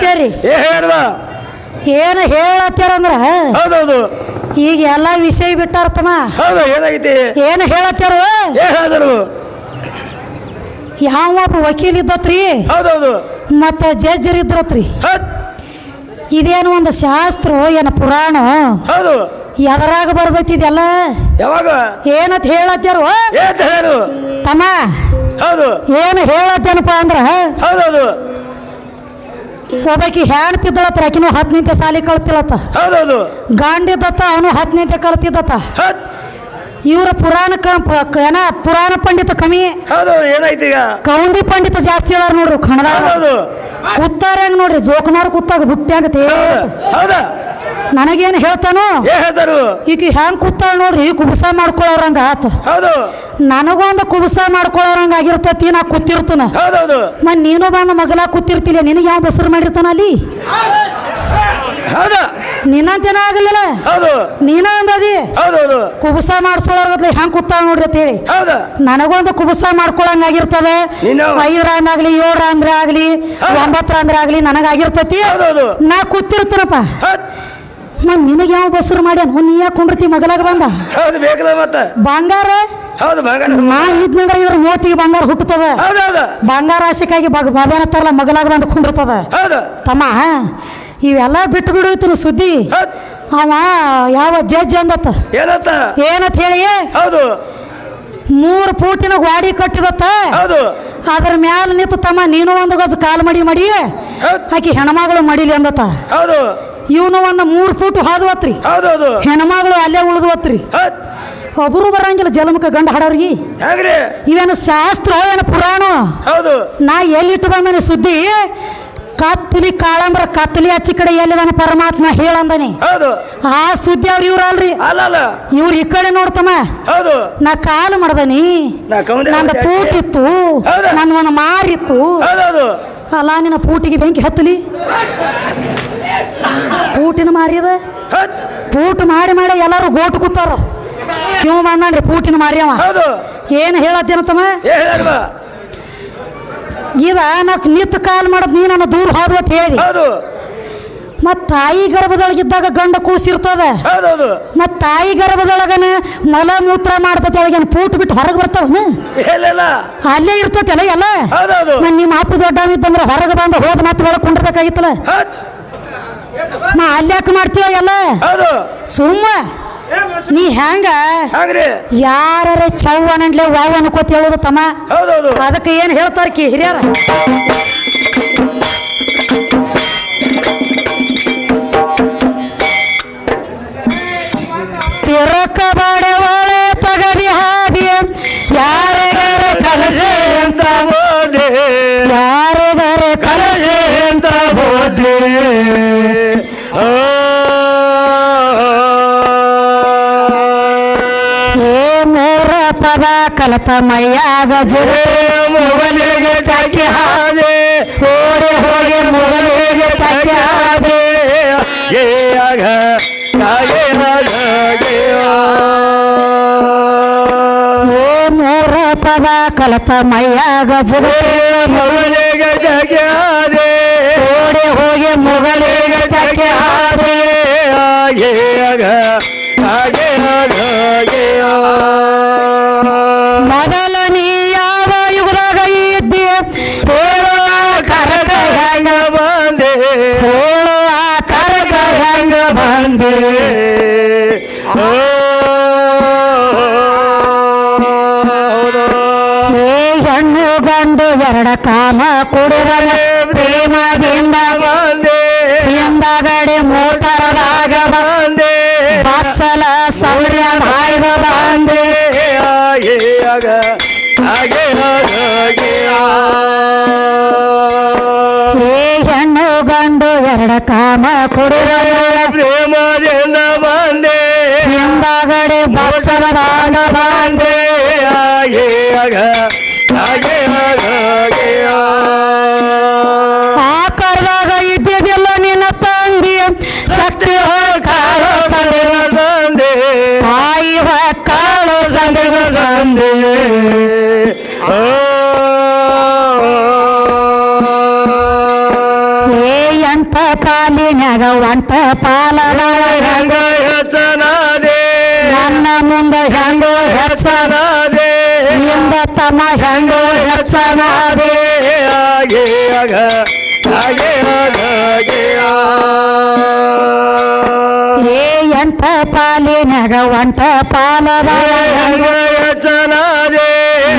ಹೇಳತ್ತೇರಿ ಏನು ಹೇಳತ್ತಾರಂದ್ರ ಹೌದೌದು ಈಗ ಎಲ್ಲ ವಿಷಯ ಬಿಟ್ಟಾರತಮ್ಮ ಹೌದು ಏನಾಗೈತಿ ಏನು ಹೇಳತ್ತಾರು ಹೇಳಿದರು ಯಾವ ವಕೀಲ್ ಇದ್ದತ್ರಿ ಹೌದೌದು ಮತ್ತ ಜಡ್ಜರ್ ಇದ್ರತ್ರಿ ಇದೇನು ಒಂದು ಶಾಸ್ತ್ರ ಏನ ಪುರಾಣ ಹೌದು ಎದರಾಗ ಬರ್ದೈತಿ ಇದೆಲ್ಲ ಯಾವಾಗ ಏನತ್ ಹೇಳತ್ತಾರು ಏನು ತಮ್ಮ ಹೌದು ಏನು ಹೇಳತ್ತೇನಪ್ಪ ಅಂದ್ರ ಹೌದೌದು ಒಬ್ಬಾಕಿ ಹೆಣ್ತಿದ್ದಳತ್ರ ಆಕಿನೂ 10ನೇ ಸಾಲಿ ಕಳ್ತಿಳತ್ತ ಹೌದೌದು ಗಾಂಡಿದ್ದತ್ತ ಅವನು 10ನೇ ಕಲ್ತಿದ್ದತ್ತ ಇವ್ರ ಏನ ಪುರಾಣ ಪಂಡಿತ ಕಮ್ಮಿ ಹೌದು ಏನಾಯ್ತು ಈಗ ಕೌಂಡಿ ಪಂಡಿತ ಜಾಸ್ತಿ ಅದಾರ ನೋಡ್ರಿ ಕಣದಾಗ ಕೂತಾರ ಹೆಂಗ್ ನೋಡ್ರಿ ಜೋಕನಾರ್ ಕೂತಾಗ ಬುಟ್ಟ್ಯಾಗತ್ತೆ ಹೌದಾ ನನಗೇನು ಹೇಳ್ತಾನು ಈಗ ಹೆಂಗ್ ಕೂತಾಳ ನೋಡ್ರಿ ಕುಬಸ ಮಾಡ್ಕೊಳ್ಳೋರಂಗ ಆತ ಹೌದು ನನಗೊಂದು ಕುಬಸ ಮಾಡ್ಕೊಳ್ಳೋರಂಗ ಆಗಿರ್ತತಿ ನಾ ಕೂತಿರ್ತಾನ ಹೌದೌದು ಮತ್ ನೀನು ಬಂದ ಮಗಲ ಕೂತಿರ್ತಿಲ್ಲ ನಿನಗೆ ಯಾವ ಬಸರು ಮಾಡಿರ್ತಾನ ಅಲ್ಲಿ ನಿನ್ನಂತೇನ ಆಗಲಿಲ್ಲ ನೀನ ಅಂದದಿ ಕುಬಸ ಮಾಡ್ಸೋಳರ್ಗತ್ಲೆ ಹೆಂಗ್ ಕೂತಾಳ ನೋಡ್ರಿ ಅಂತ ಹೇಳಿ ನನಗೊಂದು ಕುಬಸ ಮಾಡ್ಕೊಳಂಗ ಆಗಿರ್ತದೆ 5 ರಾಂದ್ ಆಗ್ಲಿ 7 ರಾಂದ್ರ ಆಗ್ಲಿ 9 ರಾಂದ್ರ ಆಗ್ಲಿ ನನಗಾಗಿರ್ತತಿ ನಾ ಕೂತಿರ್ತೀನಪ್ಪ ನಿನಗೆ ಯಾವ ಬಸರು ಮಾಡ್ಯಾನ ನೀ ಯಾಕೆ ಕುಂಡ್ರತಿ ಮಗಲಾಗ ಬಂದ ಬಂಗಾರ ನಾ ಇದ್ನಂದ್ರ ಇದ್ರ ಮೋತಿಗೆ ಬಂಗಾರ ಹುಟ್ಟುತ್ತದ ಬಂಗಾರ ಆಶೆಕಾಗಿ ಮಗನ ಮಗಲಾಗ ಬಂದು ಕುಂಡಿರ್ತದ ತಮ್ಮ ಇವೆಲ್ಲ ಬಿಟ್ಟು ಬಿಡುತ್ತರು ಸುದ್ದಿ ಅವ ಯಾವ ಜಡ್ಜ್ ಅಂದತ್ತ ಏನತ್ ಹೇಳಿ 3 ಫೂಟಿನ ಗಾಡಿ ಕಟ್ಟಿದತ್ತ ಅದ್ರ ಮ್ಯಾಲ ನಿಂತು ತಮ್ಮ ನೀನು ಒಂದು ಗಜ ಕಾಲ್ ಮಡಿ ಆಕಿ ಹೆಣ್ಮಗಳು ಮಡಿಲಿ ಅಂದತ್ತ ಇವನು ಒಂದು 3 ಫೂಟ್ ಹಾದುವತ್ರಿ ಹೆಣ್ಮಗಳು ಅಲ್ಲೇ ಉಳಿದ್ವತ್ರಿ ಒಬ್ರು ಬರಂಗಿಲ್ಲ ಜಲಮುಖ ಗಂಡ ಹಾಡೋರ್ಗಿ ಇವೇನು ಶಾಸ್ತ್ರ ಏನು ಪುರಾಣ ನಾ ಎಲ್ಲಿಟ್ಟು ಬಂದನೆ ಸುದ್ದಿ ಕತ್ತಲಿ ಕಾಳಂಬ್ರ ಕತ್ತಲಿ ಆಚಿ ಕಡೆ ಎಲ್ಲಿದಾನ ಪರಮಾತ್ಮ ಹೇಳಂದನಿ ಆ ಸುದ್ದಿ ಅವ್ರ ಇವ್ರ ಅಲ್ರಿ ಇವ್ರ ಈ ಕಡೆ ನೋಡ್ತಮ್ಮ ನಾ ಕಾಲು ಮಾಡ್ದನಿ ನಂದ ಪೂಟ್ ಇತ್ತು ನಂದು ಒಂದು ಮಾರಿತ್ತು ಅಲ್ಲ ನಿನ್ನ ಪೂಟಿಗೆ ಬೆಂಕಿ ಹತ್ತಲಿ ಪೂಟಿನ ಮಾರಿದ ಪೂಟ್ ಮಾಡಿ ಎಲ್ಲಾರು ಗೋಟು ಕೂತಾರ ಇವ್ ಬಂದ್ರಿ ಪೂಟಿನ ಮಾರ್ಯವ ಏನು ಹೇಳತ್ತೇನತ್ತಮ್ಮ ಇದ ನಾ ನಿತ್ ಕಾಲ್ ಮಾಡದ್ ನೀ ನನ್ನ ದೂರ ಹೋದ ಅಂತ ಹೇಳಿ ಮತ್ ತಾಯಿ ಗರ್ಭದೊಳಗಿದ್ದಾಗ ಗಂಡ ಕೂಸಿರ್ತದ ಮತ್ ತಾಯಿ ಗರ್ಭದೊಳಗನ ಮಲ ಮೂತ್ರ ಮಾಡ್ತತಿ ಅವಾಗೇನು ಪೂಟ್ ಬಿಟ್ಟು ಹೊರಗೆ ಬರ್ತಾವ ಅಲ್ಲೇ ಇರ್ತತಿಲ್ಲ ಎಲ್ಲ ನಿಮ್ಮ ಅಪ್ಪ ದೊಡ್ಡವಿದ್ದಂದ್ರೆ ಹೊರಗೆ ಬಂದು ಹೋದ ಮತ್ತೆ ಒಳಗೆ ಕುಂಡ್ರಬೇಕಾಗಿತ್ತಲ್ಲ ಅಲ್ಯಾಕ ಮಾಡ್ತೀವ ಎಲ್ಲ ಸುಮ್ಮ ನೀ ಹೆಂಗ ಯಾರ ಚವ್ವನಂಡ್ಲೆ ವಾವ್ ಅನ್ಕೋತ ಹೇಳೋದು ತಮ್ಮ ಅದಕ್ಕೆ ಏನ್ ಹೇಳ್ತಾರ ಹಿರಿಯರ ತಿರಕ ಬಾಡೆ ಒಳೆ ತಗದಿ ಹಾದಿ ಯಾರಿಗಾರ ಕಲಸೆ ಅಂತ ಬೋದೆ ಯಾರಿಗಾರ ಕಲಸೆ ಅಂತ ಬೋದೆ ಪದ ಕಲತ ಮೈಯಾಗ ಜುರೆ ಮುಗಲಿಗೆ ತಕ್ಕಿ ಹಾದೆ ಓಡಿ ಹೋಗಿ ಮುಗಲಿಗೆ ತಕ್ಕಿ ಹಾದೆ ಮೂರ ಪದ ಕಲತ ಮೈಯಾಗ ಜುರೆ ಮುಗಲಿಗೆ ತಕ್ಕಿ ಹಾದೆ ಓಡಿ ಹೋಗಿ ಮುಗಲಿಗೆ ತಕ್ಕಿ ಹಾದೆ ಮೊದಲ ನೀ ಯಾವ ಯುಗದಾಗ ಇದ್ದಿ ಹೇಳುವ ಕರಗ ಹೆಂಗ ಬಂದೆ ಹೇಳುವ ಕರಗ ಹೆಂಗ ಬಂದೆ ಹೆಣ್ಣು ಗಂಡು ಎರಡ ಕಾಮ ಕುಡಿದನ ಪ್ರೇಮದಿಂದ ಬಂದೆ ಹಿಂದಗಡೆ ಮೋಟರದಾಗ ಬಂದೆ ಬಚ್ಚಲ ಸೌರ್ಯ ಹಾಯ್ದ ಬಂದೆ ಹೆಣ್ಣು ಗಂಡು ಎರಡ ಕಾಮ ಕುಡಿದನ ಪ್ರೇಮದಿಂದ ಬಂದೆ ಹಿಂದಗಡೆ ಬಚ್ಚಲದಾಗ ಬಂದೆ ಆ ಕರ್ದಾಗ ಇದ್ದಿದ್ದಿಲ್ಲ ನಿನ್ನ ತಂಗಿ ಶಕ್ತಿ ಕಾಳು ಸಂದೆ ತಾಯಿ ಕಾಳು ಸಂದೆ ಎಂಟ ಪಾಲಿನ್ಯಾಗ ಒಂಟ ಪಾಲದವ ಹೆಂಗ ಹೆಚ್ಚನಾದೆ ನನ್ನ ಮುಂದ ಹೆಂಗೋ ಹೆಚ್ಚನಾದೆ ಇಂದ ತಮ್ಮ ಹೆಂಗೋ ಹೆಚ್ಚನಾದೆ ಹಾಗೆ ಆಗ ಹಾಗೆ ಆಗ ಹಾಗೆ ಏ ಎಂಟ ಪಾಲಿನ್ಯಾಗ ಒಂಟ ಪಾಲದವ ಹೆಂಗ ಹೆಚ್ಚನಾದೆ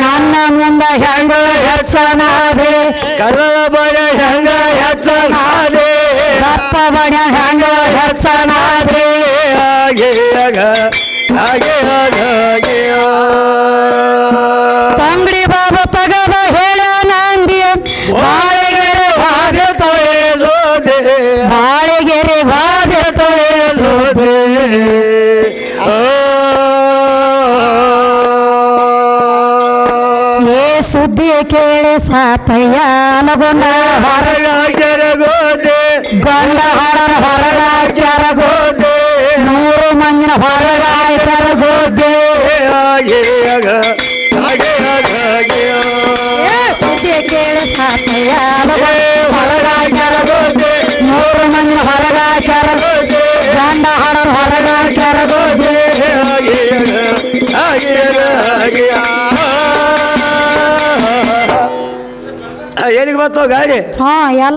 ನನ್ನ ಮುಂದ ಹೆಂಗೋ ಹೆಚ್ಚನಾದೆ ಕನ್ನಡ ಬಡ ಹೆಂಗ ಹೆಚ್ಚನಾದೆ ರಪ್ಪ ಬಡ ಹೆಂಗೋ ಹೆಚ್ಚನಾದೆ ಹಾಗೆ ಆಗ ಹಾಗೆ ಆಗ ಹಾಗೆ ತಂಗಡಿ ಬಾಬು ತಗದ ಹೇಳ ನಂದಿ ಬಾಳೆಗೆರೆ ವಾದ ತೊಳೆದೋದೆ ಬಾಳೆಗೆರೆ ವಾದ ಸೋದೆ ಏ ಸುದ್ದಿ ಕೇಳಿ ಸಾತಯ್ಯ ಲಗುನ ಹೊರಗಾಗ್ಯರಗೋದೆ ಗಂಡ ಹಡರ ಹೊರಗಾಕ್ಯಾರ ಹೋದೆ 100 ಮಂದಿನ ಹೊರಗಾಯ್ತಾರ ಗೋದೆ ಹಾಗೆ ಆಗ ಹಾಗೆ ಆಗ ಹಾಗೆ ಸುದ್ದಿ ಕೇಳಿ ಸಾತಯ್ಯ ಹೊರಗಾಕ್ಯಾರ ಹೋದೆ 100 ಮಂದಿನ ಹೊರಗಾಕ್ಯಾರ ಗಂಡ ಹಡರ ಹೊರಗಾಕ್ಯಾರ ಗೋದೆ ಹಾಗೆ ಹಾಗೆ ಹಾಗೆ ಎಲ್ಲಿಗೆ ಬಂತು ಗಾಡಿ ಹಾ ಎಲ್ಲ